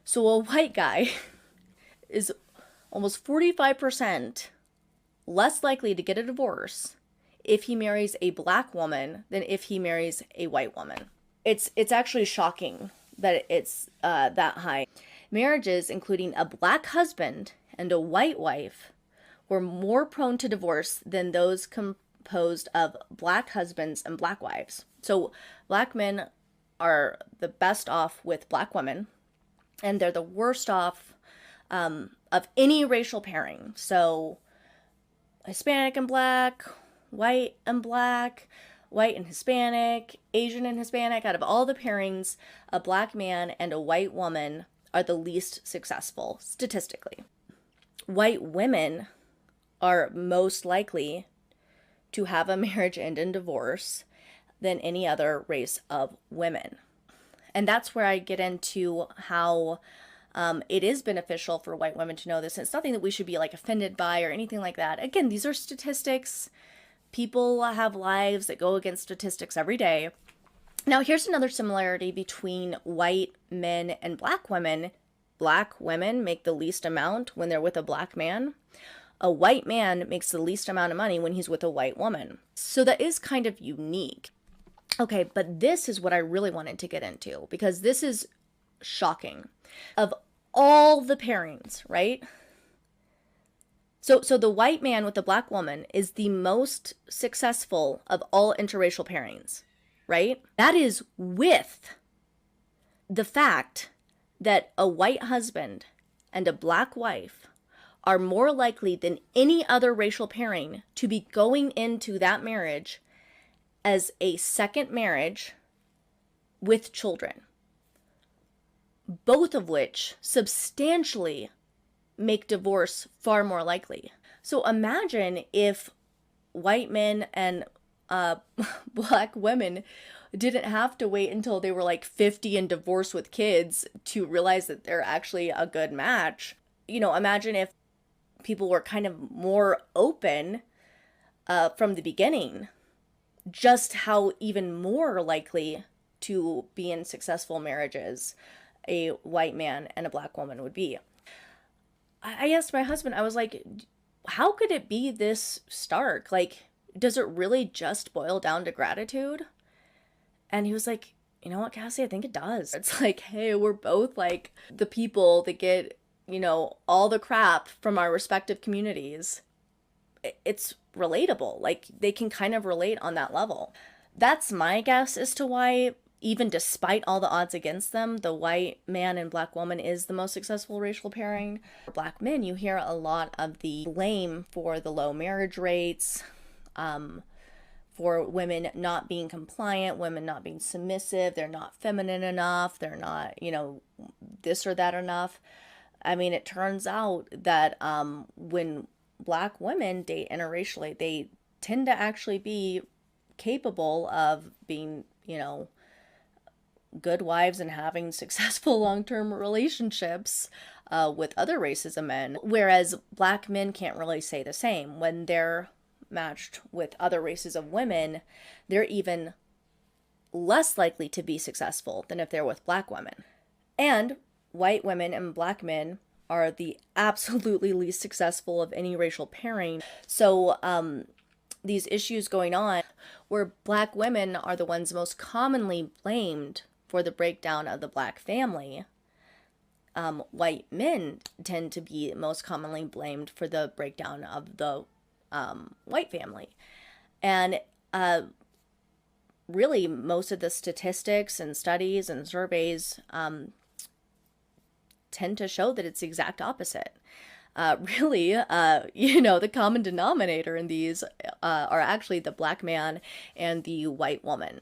So a white guy is almost 45% less likely to get a divorce if he marries a black woman than if he marries a white woman. It's actually shocking that it's that high. Marriages including a black husband and a white wife were more prone to divorce than those composed of black husbands and black wives. So black men are the best off with black women, and they're the worst off of any racial pairing. So Hispanic and black, white and black, white and Hispanic, Asian and Hispanic, out of all the pairings, a black man and a white woman are the least successful statistically. White women are most likely to have a marriage end in divorce than any other race of women. And that's where I get into how it is beneficial for white women to know this. And it's nothing that we should be like offended by or anything like that. Again, these are statistics. People have lives that go against statistics every day. Now, here's another similarity between white men and black women. Black women make the least amount when they're with a black man. A white man makes the least amount of money when he's with a white woman. So that is kind of unique. Okay, but this is what I really wanted to get into because this is shocking. Of all the pairings, right? So the white man with the black woman is the most successful of all interracial pairings, right? That is with the fact that a white husband and a black wife are more likely than any other racial pairing to be going into that marriage as a second marriage with children, both of which substantially make divorce far more likely. So imagine if white men and black women didn't have to wait until they were like 50 and divorced with kids to realize that they're actually a good match. You know, imagine if people were kind of more open from the beginning, just how even more likely to be in successful marriages a white man and a black woman would be. I asked my husband, I was like, how could it be this stark? Like, does it really just boil down to gratitude? And he was like, you know what, Kassie, I think it does. It's like, hey, we're both like the people that get, you know, all the crap from our respective communities. It's relatable. Like, they can kind of relate on that level. That's my guess as to why, even despite all the odds against them, the white man and black woman is the most successful racial pairing. For black men, you hear a lot of the blame for the low marriage rates, for women not being compliant, women not being submissive, they're not feminine enough, they're not, you know, this or that enough. I mean, it turns out that when black women date interracially, they tend to actually be capable of being, you know, good wives and having successful long-term relationships with other races of men, whereas black men can't really say the same. When they're matched with other races of women, they're even less likely to be successful than if they're with black women. And white women and black men are the absolutely least successful of any racial pairing. So these issues going on where black women are the ones most commonly blamed for the breakdown of the black family, white men tend to be most commonly blamed for the breakdown of the white family. And really, most of the statistics and studies and surveys tend to show that it's the exact opposite. Really, you know, the common denominator in these are actually the black man and the white woman.